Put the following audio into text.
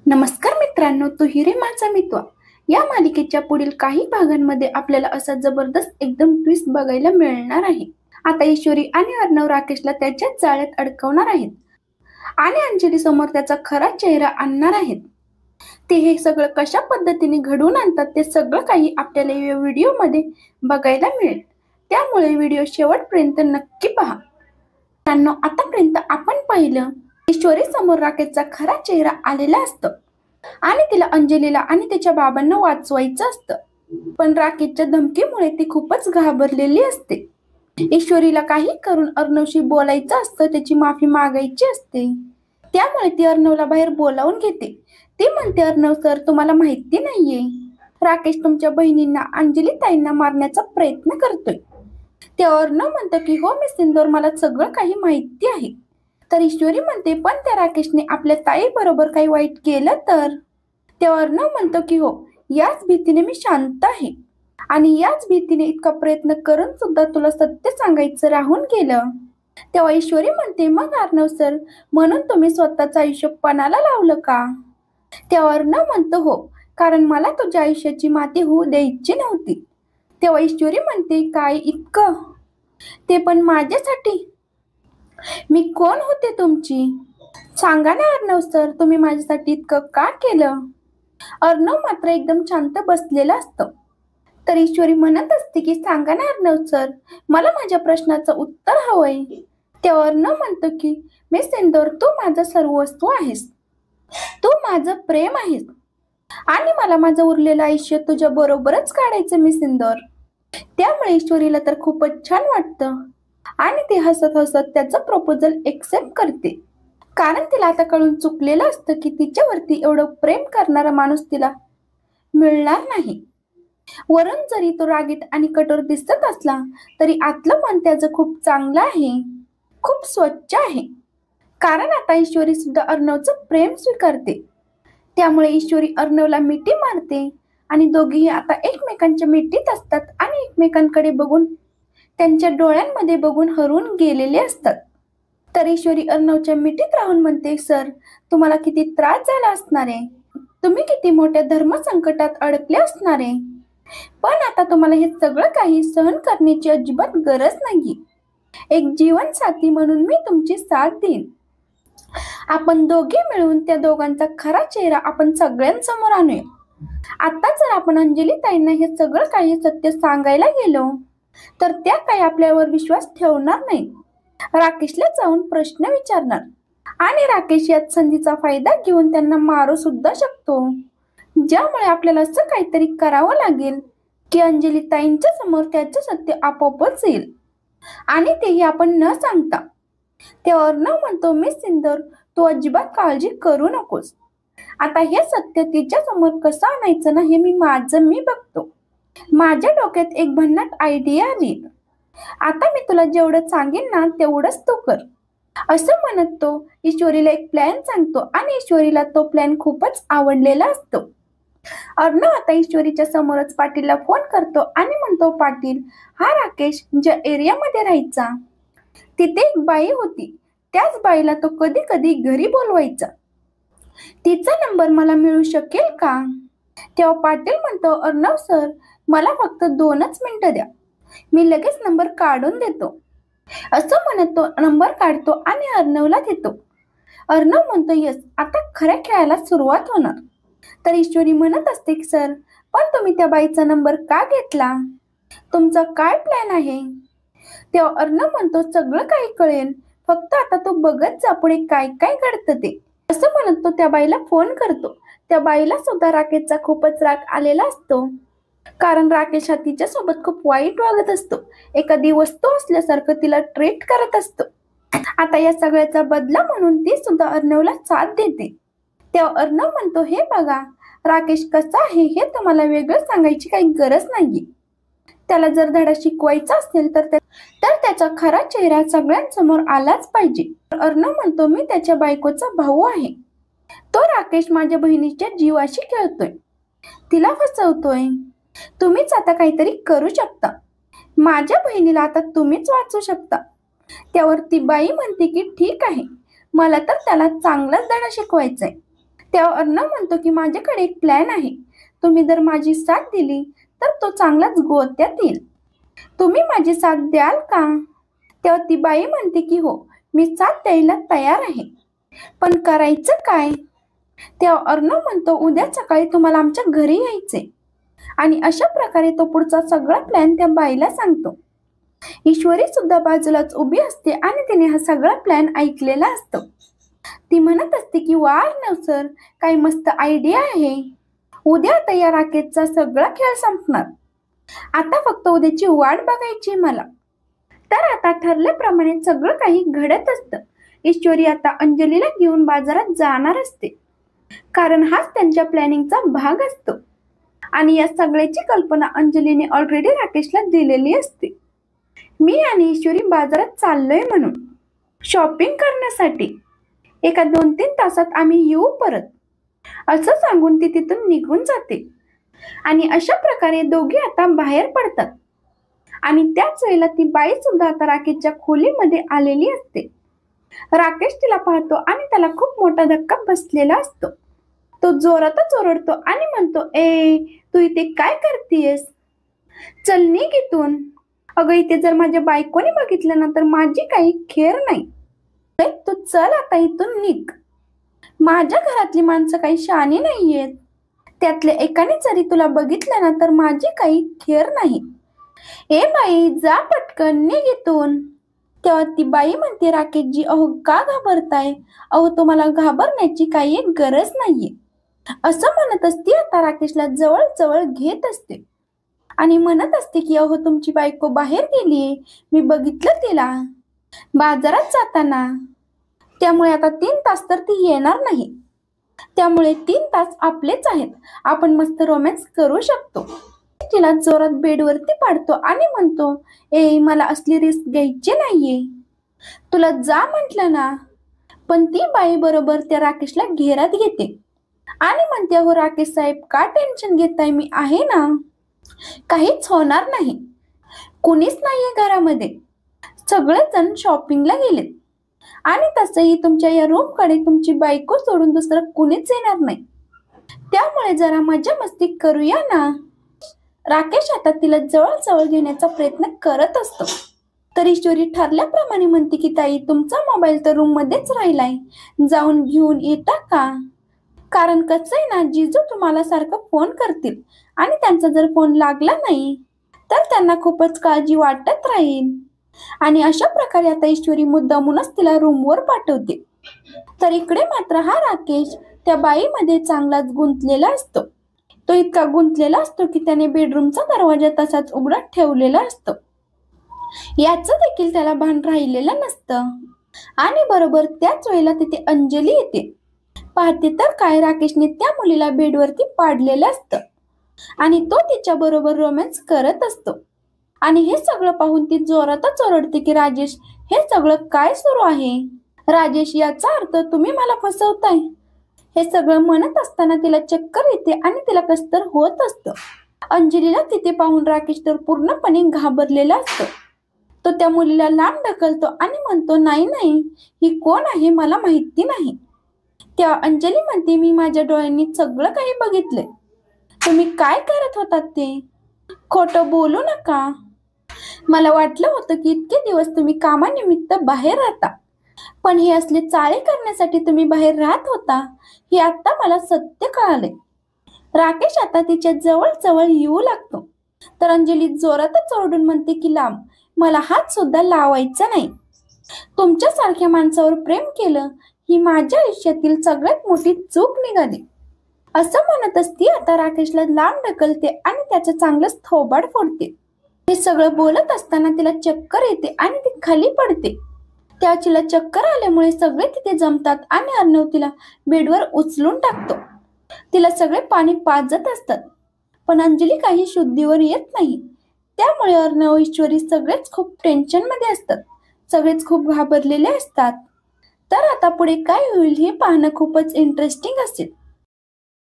नमस्कार मित्रांनो, तू हिरे माझा मित्र या मालिकेच्या पुढील काही भागांमध्ये आपल्याला असा जबरदस्त एकदम ट्विस्ट बघायला मिळणार आहे। आता ईश्वरी आणि अर्णव राकेशला त्याच्या जाळ्यात अडकवणार आहेत आणि अंजली समोर त्याचा खरा चेहरा आणणार आहेत। ते हे सगळं कशा पद्धतीने घडवून आणतात ते सगळं काही आपल्याला या व्हिडिओमध्ये बघायला मिळेल, त्यामुळे व्हिडिओ शेवटपर्यंत नक्की पहा। मित्रांनो, आतापर्यंत आपण पाहिलं ईश्वरी समोर राकेशचा खरा चेहरा आलेला असतो आणि तिला अंजलीला आणि तिच्या बाबांना वाचवायचं असतं, पण राकेशच्या धमकीमुळे ती खूपच घाबरलेली असते। ईश्वरीला काही करून अर्णवशी बोलायचं असतं, त्याची माफी मागायची असते, त्यामुळे ती अर्णवला बाहेर बोलावून घेते। ती म्हणते, अर्णव सर, तुम्हाला माहिती नाहीये, राकेश तुमच्या बहिणींना अंजली ताईंना मारण्याचा प्रयत्न करतोय। ते अर्णव म्हणतो की हो मी सिंदूर, मला सगळं काही माहिती आहे। तर ईश्वरी म्हणते, पण त्या राकेशने आपल्या ताई बरोबर काही वाईट केलं तर? ते अर्णव म्हणतो की हो, याच भीतीने मी शांत आहे आणि याच भीतीने इतका प्रयत्न करून सुद्धा तुला सत्य सांगायचं राहून गेलं। तेव्हा ईश्वरी म्हणते, मग अर्णव सर, म्हणून तुम्ही स्वतःचं आयुष्य पणाला लावलं का? तेव्हा अर्णव म्हणतो, हो, कारण मला तुझ्या आयुष्याची माती होऊ द्यायची नव्हती। तेव्हा ईश्वरी म्हणते, काय इतकं? ते पण माझ्यासाठी? मी कोण होते तुमची? सांगा ना अर्णव सर, तुम्ही माझ्यासाठी इतकं का केलं? अर्णव मात्र एकदम शांत बसलेला असतो। तर ईश्वरी म्हणत असते की सांगा ना अर्णव सर, मला माझ्या प्रश्नाचं उत्तर हवंय। तेव्हा अर्णव म्हणतो की मी सिंदूर, तू माझं सर्वस्व आहेस, तू माझं प्रेम आहेस आणि मला माझं उरलेलं आयुष्य तुझ्या बरोबरच काढायचं मी सिंदूर। त्यामुळे ईश्वरीला तर खूपच छान वाटतं आणि ती हसत हसत त्याचं प्रपोजल एक्सेप्ट करते, कारण तिला आता कळून चुकलेलं असतं की तिच्यावरती एवढं प्रेम करणारा माणूस तिला मिळणार नाही। वरून जरी तो रागीट आणि कठोर दिसत असला तरी आतलं मन त्याचं खूप चांगलं आहे, खूप स्वच्छ आहे, कारण आता ईश्वरी सुद्धा अर्णवचं प्रेम स्वीकारते। त्यामुळे ईश्वरी अर्णवला मिठी मारते आणि दोघेही आता एकमेकांच्या मिठीत असतात आणि एकमेकांकडे बघून त्यांच्या डोळ्यांमध्ये बघून हरवून गेलेले असतात। तर ईश्वरी अर्णवच्या मिठीत राहून म्हणते, सर, तुम्हाला किती त्रास झाला असणार आहे, तुम्ही किती मोठ्या धर्मसंकटात अडकले असणार आहे, पण आता तुम्हाला हे सगळं काही सहन करण्याची अजिबात गरज नाही। एक जीवनसाथी म्हणून मी तुमची साथ देईन। आपण दोघे मिळून त्या दोघांचा खरा चेहरा आपण सगळ्यांसमोर आणूया। आता जर आपण अंजली ताईंना हे सगळं काही सत्य सांगायला गेलो तर त्या काही आपल्यावर विश्वास ठेवणार नाही, राकेशला जाऊन प्रश्न विचारणार आणि राकेश यात संधीचा फायदा घेऊन त्यांना मारू सुद्धा शकतो, ज्यामुळे आपल्याला असं काहीतरी करावं लागेल की अंजली ताईंच्या समोर त्याचं सत्य आपोआपच येईल आणि तेही आपण न सांगता। ते अर्णव म्हणतो, मी सिंदूर, तू अजिबात काळजी करू नकोस, आता हे सत्य तिच्या समोर कसं आणायचं ना हे मी बघतो। माझ्या डोक्यात एक भन्नाट आयडिया आली, आता मी तुला जेवढं सांगेन ना तेवढंच तू कर। असं म्हणत तो ईश्वरीला एक प्लॅन सांगतो आणि ईश्वरीला तो प्लॅन खूपच आवडलेला असतो। अर्णव आता ईश्वरीच्या समोरच पाटीलला फोन करतो आणि म्हणतो, पाटील, हा राकेश ज्या एरियामध्ये राहायचा तिथे एक बाई होती, त्याच बाईला तो कधी कधी घरी बोलवायचा, तिचा नंबर मला मिळू शकेल का? तेव्हा पाटील म्हणतो, अर्णव सर, मला फक्त 2च मिनिटं द्या, मी लगेच नंबर काढून देतो। असं म्हणत तो नंबर काढतो आणि अर्णवला देतो। अर्णव म्हणतो, यस, आता खऱ्या खेळायला सुरुवात होणार। तर ईश्वरी म्हणत असते, सर, पण तुम्ही त्या बाईचा नंबर का घेतला, तुमचा काय प्लॅन आहे? तेव्हा अर्णव म्हणतो, सगळं काही कळेल, फक्त आता तो बघत जा पुढे काय काय घडतं ते। असं म्हणत तो त्या बाईला फोन करतो। त्या बाईला सुद्धा राकेशचा खूपच राग आलेला असतो, कारण राकेश हा तिच्यासोबत खूप वाईट वागत असतो, एखादी वस्तू असल्यासारखं तिला ट्रीट करत असतो। आता या सगळ्याचा बदला म्हणून ती सुद्धा अर्णवला साथ देते। तेव्हा अर्णव म्हणतो, हे बघा, राकेश कसा आहे हे तुम्हाला वेगळं सांगायची काही गरज नाही, त्याला जर धडा शिकवायचा असेल तर त्याचा खरा चेहरा सगळ्यांसमोर आलाच पाहिजे। अर्णव म्हणतो, मी त्याच्या बायकोचा भाऊ आहे, तो राकेश माझ्या बहिणीच्या जीवाशी खेळतोय, तिला फसवतोय, तुम्हीच आता काहीतरी करू शकता, माझ्या बहिणीला आता तुम्हीच वाचवू शकता। त्यावर ती बाई म्हणते की ठीक आहे, मला तर त्याला चांगलाच धडा शिकवायचा आहे, तेव्हा अर्णव म्हणतो की माझ्याकडे एक प्लॅन आहे. तुम्ही जर माझी साथ दिली तर तो चांगलाच गोत्यात येईल. तुम्ही माझी साथ द्याल का? तेव्हा ती बाई म्हणते की हो, मी साथ द्यायला तयार आहे, पण करायचं काय? तेव्हा अर्णव म्हणतो उद्या सकाळी तुम्हाला आमच्या घरी यायचे. आणि अशा प्रकारे तो पुढचा सगळा प्लॅन त्या बाईला सांगतो. ईश्वरी सुद्धा बाजूलाच उभी असते आणि तिने हा सगळा प्लॅन ऐकलेला असतो. ती म्हणत असते की वा अर्णव सर, काय मस्त आयडिया आहे. उद्या आता या राकेशचा सगळा खेळ संपणार. आता फक्त उद्याची वाट बघायची मला. तर आता ठरल्याप्रमाणे सगळं काही घडत असतं. ईश्वरी आता अंजलीला घेऊन बाजारात जाणार असते, कारण हाच त्यांच्या प्लॅनिंगचा भाग असतो. आणि या सगळ्याची कल्पना अंजलीने ऑलरेडी राकेशला दिलेली असते. मी आणि ईश्वरी बाजारात चाललोय म्हणून शॉपिंग करण्यासाठी. एका 2-3 तासात आम्ही येऊ परत, असं सांगून ती तिथून निघून जाते. आणि अशा प्रकारे दोघे आता बाहेर पडतात. आणि त्याच वेळेला ती बाई सुद्धा आता राकेशच्या खोलीमध्ये आलेली असते. राकेश तिला पाहतो आणि त्याला खूप मोठा धक्का बसलेला असतो. तो जोरातच ओरडतो आणि म्हणतो, ए तू इथे काय करतेयस? चल निघ इथून. अगं इथे जर माझ्या बायकोने बघितलं ना तर माझी काही खेर नाही. तू चल आता इथून निघ. माझ्या घरातली माणसं काही शहाणी नाहीयेत. त्यातले एकाने जरी तुला बघितलं ना तर माझी काही खेर नाही. ए बाई जा पटकन निघ इथून. तेव्हा ती बाई म्हणते, राकेशजी अहो का घाबरताय? अहो तुम्हाला घाबरण्याची काही एक गरज नाहीये. असं म्हणत असते आता राकेशला जवळ जवळ घेत असते आणि म्हणत असते की अहो तुमची बायको बाहेर गेलीये, मी बघितलं तिला बाजारात जाताना. त्यामुळे आता 3 तास तर ती येणार नाही. त्यामुळे 3 तास आपलेच आहेत. आपण मस्त रोमॅन्स करू शकतो. तिला जोरात बेडवरती पाडतो आणि म्हणतो, ए मला असली रिस्क घ्यायची नाहीये. तुला जा म्हटलं ना. पण ती बाई बरोबर त्या राकेशला घेरात घेते आणि म्हणते, हो राकेश साहेब का टेन्शन घेताय, मी आहे ना, काहीच होणार नाही. कुणीच नाहीये घरामध्ये, सगळेजण शॉपिंगला गेलेत. आणि तसंही तुमच्या या रूमकडे तुमची बायको सोडून दुसरं कुणीच येणार नाही. त्यामुळे जरा मजा मस्ती करूया ना. राकेश आता तिला जवळ जवळ घेण्याचा प्रयत्न करत असतो. तर ईश्वरी ठरल्याप्रमाणे म्हणते की ताई तुमचा मोबाईल तर रूम मध्येच राहिलाय, जाऊन घेऊन येता का? कारण कसं आहे ना, जिजू तुम्हाला सारखं फोन करतील आणि त्यांचा जर फोन लागला नाही तर त्यांना खूपच काळजी वाटत राहील. आणि अशा प्रकारे आता ईश्वरी मुद्दामूनच तिला रूमवर पाठवते. तर इकडे मात्र हा राकेश त्या बाईमध्ये चांगलाच गुंतलेला असतो. तो इतका गुंतलेला असतो की त्याने बेडरूमचा दरवाजा तसाच उघडा ठेवलेला असतो. याचं देखील त्याला भान राहिलेलं नसतं. आणि बरोबर त्याच वेळेला तिथे अंजली येते. पाहते तर काय, राकेशने त्या मुलीला बेडवरती पाडलेलं असतं आणि तो तिच्या बरोबर रोमॅन्स करत असतो. आणि हे सगळं पाहून ती जोरातच ओरडते की राजेश, हे सगळं काय सुरू आहे? राजेश, याचा अर्थ तुम्ही मला फसवताय. हे सगळं म्हणत असताना तिला चक्कर येते आणि तिला कसतर होत असतं. अंजलीला तिथे पाहून राकेश तर पूर्णपणे घाबरलेला असतो. तो त्या मुलीला लांब ढकलतो आणि म्हणतो, नाही नाही, ही कोण आहे मला माहिती नाही. त्या अंजली म्हणते, मी माझ्या डोळ्यांनी सगळं काही बघितलंय. तुम्ही काय करत होतात ते? खोटं बोलू नका. मला वाटलं होतं की इतके दिवस तुम्ही कामानिमित्त बाहेर राहता, पण हे असले चाळे करण्यासाठी तुम्ही बाहेर राहत होता हे आता मला सत्य कळाले. राकेश आता तिच्या जवळ जवळ येऊ लागतो. तर अंजली जोरातच ओरडून म्हणते की लांब, मला हात सुद्धा लावायचा नाही. तुमच्यासारख्या माणसावर प्रेम केलं ही माझ्या आयुष्यातील सगळ्यात मोठी चूक निघाली. असं म्हणतच ती आता राकेशला लांब ढकलते आणि त्याचं चांगलंच थोबाड फोडते. हे सगळं बोलत असताना तिला चक्कर येते आणि ती खाली पडते. त्या तिला चक्कर आल्यामुळे सगळे तिथे जमतात आणि अर्णव तिला बेडवर उचलून टाकतो. तिला सगळे पाणी पाजत असतात, पण अंजली काही शुद्धीवर येत नाही. त्यामुळे अर्णव, ईश्वरी सगळेच खूप टेन्शन मध्ये असतात. सगळेच खूप घाबरलेले असतात. तर आता पुढे काय होईल हे पाहणं खूपच इंटरेस्टिंग असेल.